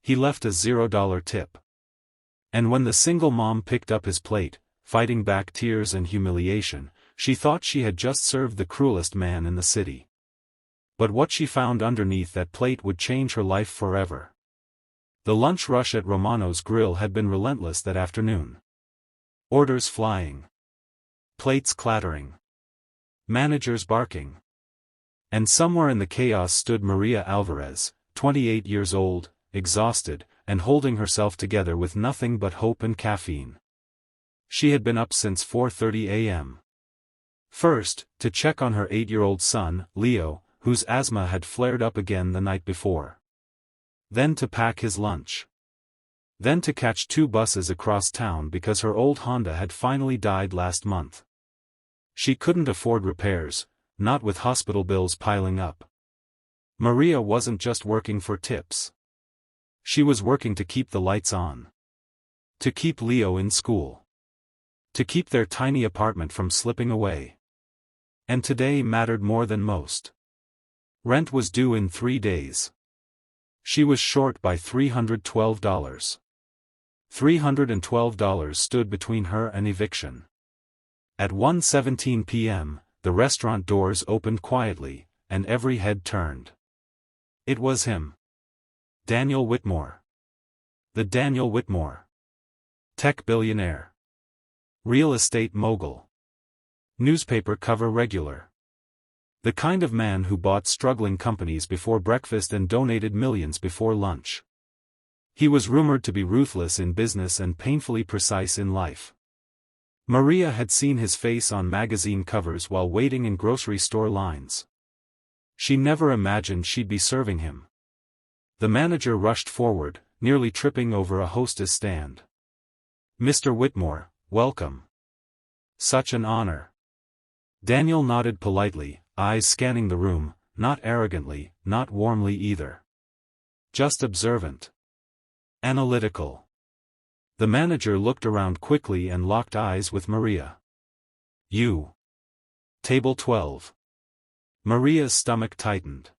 He left a $0 tip. And when the single mom picked up his plate, fighting back tears and humiliation, she thought she had just served the cruelest man in the city. But what she found underneath that plate would change her life forever. The lunch rush at Romano's Grill had been relentless that afternoon. Orders flying. Plates clattering. Managers barking. And somewhere in the chaos stood Maria Alvarez, 28 years old, exhausted, and holding herself together with nothing but hope and caffeine. She had been up since 4:30 a.m. First, to check on her 8-year-old son, Leo, whose asthma had flared up again the night before. Then to pack his lunch. Then to catch 2 buses across town because her old Honda had finally died last month. She couldn't afford repairs, not with hospital bills piling up. Maria wasn't just working for tips. She was working to keep the lights on. To keep Leo in school. To keep their tiny apartment from slipping away. And today mattered more than most. Rent was due in 3 days. She was short by $312. $312 stood between her and eviction. At 1:17 p.m., the restaurant doors opened quietly, and every head turned. It was him. Daniel Whitmore. The Daniel Whitmore. Tech billionaire. Real estate mogul. Newspaper cover regular. The kind of man who bought struggling companies before breakfast and donated millions before lunch. He was rumored to be ruthless in business and painfully precise in life. Maria had seen his face on magazine covers while waiting in grocery store lines. She never imagined she'd be serving him. The manager rushed forward, nearly tripping over a hostess stand. "Mr. Whitmore, welcome. Such an honor." Daniel nodded politely, eyes scanning the room, not arrogantly, not warmly either. Just observant. Analytical. The manager looked around quickly and locked eyes with Maria. "You. Table 12. Maria's stomach tightened.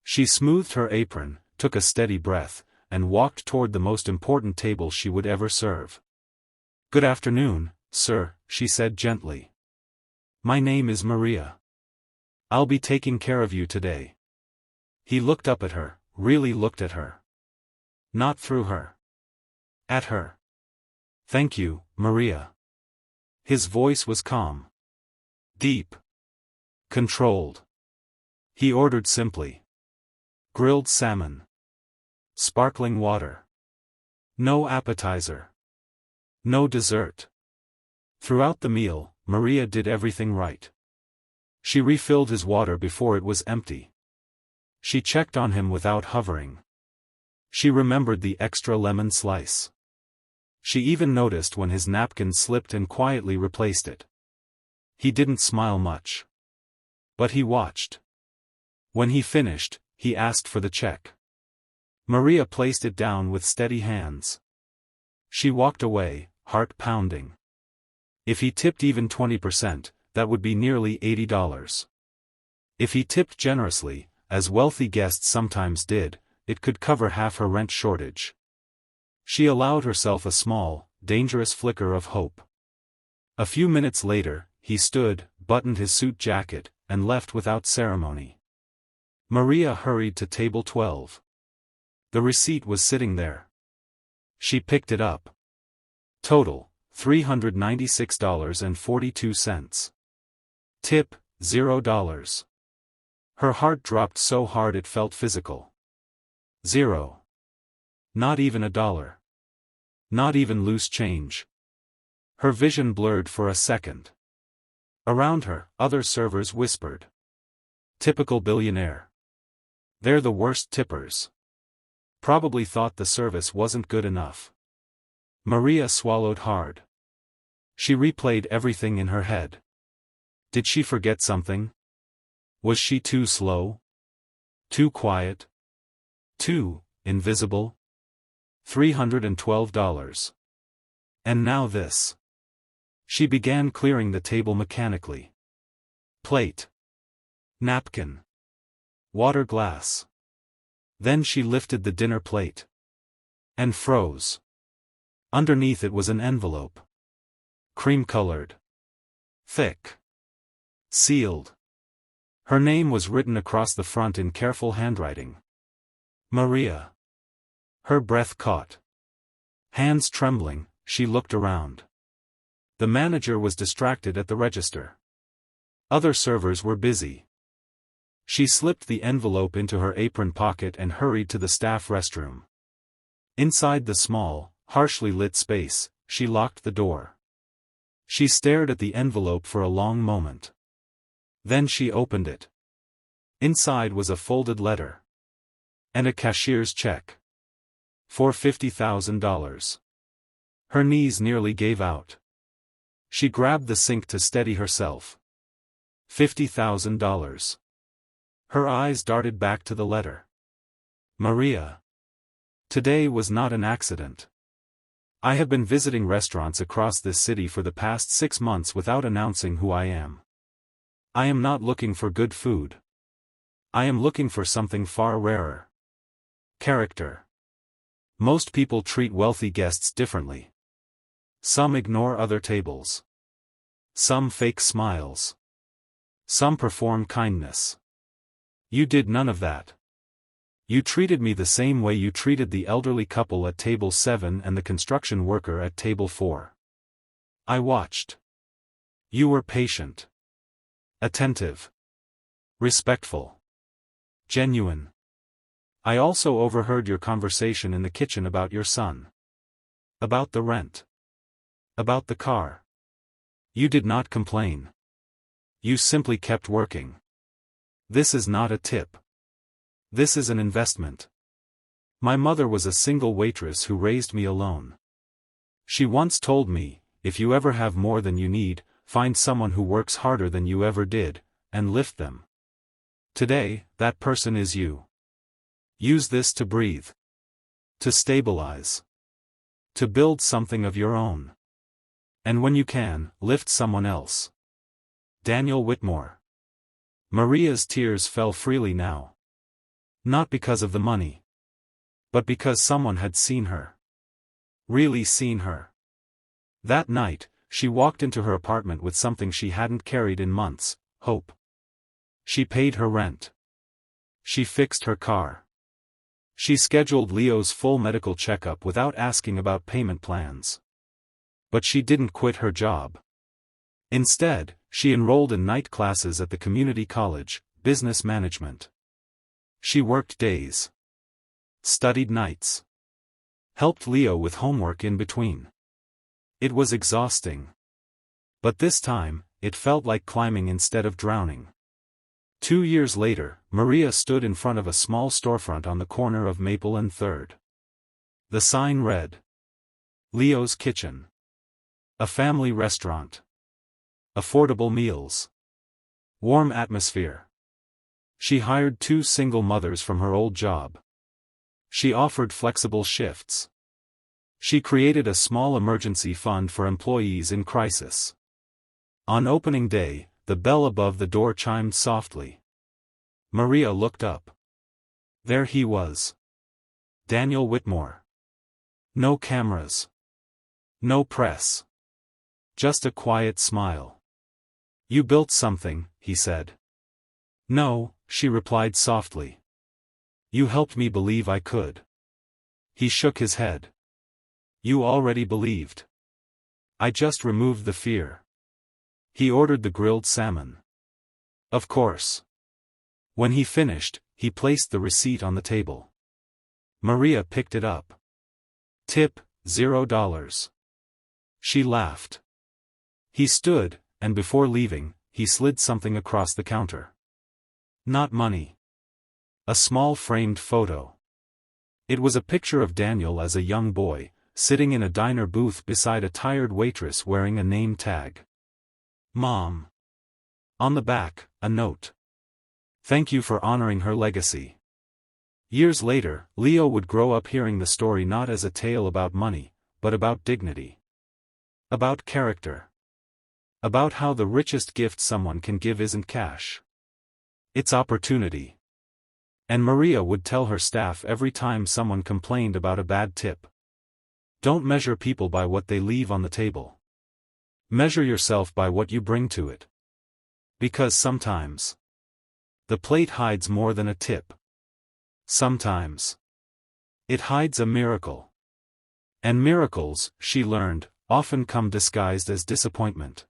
She smoothed her apron, took a steady breath, and walked toward the most important table she would ever serve. "Good afternoon, sir," she said gently. "My name is Maria. I'll be taking care of you today." He looked up at her, really looked at her. Not through her. At her. "Thank you, Maria." His voice was calm. Deep. Controlled. He ordered simply. Grilled salmon. Sparkling water. No appetizer. No dessert. Throughout the meal, Maria did everything right. She refilled his water before it was empty. She checked on him without hovering. She remembered the extra lemon slice. She even noticed when his napkin slipped and quietly replaced it. He didn't smile much. But he watched. When he finished, he asked for the check. Maria placed it down with steady hands. She walked away, heart pounding. If he tipped even 20%, that would be nearly $80. If he tipped generously, as wealthy guests sometimes did, it could cover half her rent shortage. She allowed herself a small, dangerous flicker of hope. A few minutes later, he stood, buttoned his suit jacket, and left without ceremony. Maria hurried to table 12. The receipt was sitting there. She picked it up. Total, $396.42. Tip, $0. Her heart dropped so hard it felt physical. 0. Not even $1. Not even loose change. Her vision blurred for a second. Around her, other servers whispered. "Typical billionaire. They're the worst tippers. Probably thought the service wasn't good enough." Maria swallowed hard. She replayed everything in her head. Did she forget something? Was she too slow? Too quiet? Too invisible? $312. And now this. She began clearing the table mechanically. Plate. Napkin. Water glass. Then she lifted the dinner plate. and froze. Underneath it was an envelope. Cream-colored. Thick. Sealed. Her name was written across the front in careful handwriting. Maria. Her breath caught. Hands trembling, she looked around. The manager was distracted at the register. Other servers were busy. She slipped the envelope into her apron pocket and hurried to the staff restroom. Inside the small, harshly lit space, she locked the door. She stared at the envelope for a long moment. Then she opened it. Inside was a folded letter. And a cashier's check. For $50,000. Her knees nearly gave out. She grabbed the sink to steady herself. $50,000. Her eyes darted back to the letter. Maria. Today was not an accident. I have been visiting restaurants across this city for the past 6 months without announcing who I am. I am not looking for good food. I am looking for something far rarer. Character. Most people treat wealthy guests differently. Some ignore other tables. Some fake smiles. Some perform kindness. You did none of that. You treated me the same way you treated the elderly couple at table 7 and the construction worker at table 4. I watched. You were patient. Attentive. Respectful. Genuine. I also overheard your conversation in the kitchen about your son. About the rent. About the car. You did not complain. You simply kept working. This is not a tip. This is an investment. My mother was a single waitress who raised me alone. She once told me, if you ever have more than you need, find someone who works harder than you ever did, and lift them. Today, that person is you. Use this to breathe. To stabilize. To build something of your own. And when you can, lift someone else. Daniel Whitmore. Maria's tears fell freely now. Not because of the money. But because someone had seen her. Really seen her. That night, she walked into her apartment with something she hadn't carried in months: hope. She paid her rent. She fixed her car. She scheduled Leo's full medical checkup without asking about payment plans. But she didn't quit her job. Instead, she enrolled in night classes at the community college, business management. She worked days. Studied nights. Helped Leo with homework in between. It was exhausting. But this time, it felt like climbing instead of drowning. 2 years later, Maria stood in front of a small storefront on the corner of Maple and 3rd. The sign read, Leo's Kitchen. A family restaurant. Affordable meals. Warm atmosphere. She hired 2 single mothers from her old job. She offered flexible shifts. She created a small emergency fund for employees in crisis. On opening day, the bell above the door chimed softly. Maria looked up. There he was. Daniel Whitmore. No cameras. No press. Just a quiet smile. You built something, he said. No, she replied softly. You helped me believe I could. He shook his head. You already believed. I just removed the fear. He ordered the grilled salmon. Of course. When he finished, he placed the receipt on the table. Maria picked it up. Tip, $0. She laughed. He stood, and before leaving, he slid something across the counter. Not money. A small framed photo. It was a picture of Daniel as a young boy, sitting in a diner booth beside a tired waitress wearing a name tag. Mom. On the back, a note. Thank you for honoring her legacy. Years later, Leo would grow up hearing the story not as a tale about money, but about dignity. About character. About how the richest gift someone can give isn't cash. It's opportunity. And Maria would tell her staff every time someone complained about a bad tip. Don't measure people by what they leave on the table. Measure yourself by what you bring to it. Because sometimes the plate hides more than a tip. Sometimes it hides a miracle. And miracles, she learned, often come disguised as disappointment.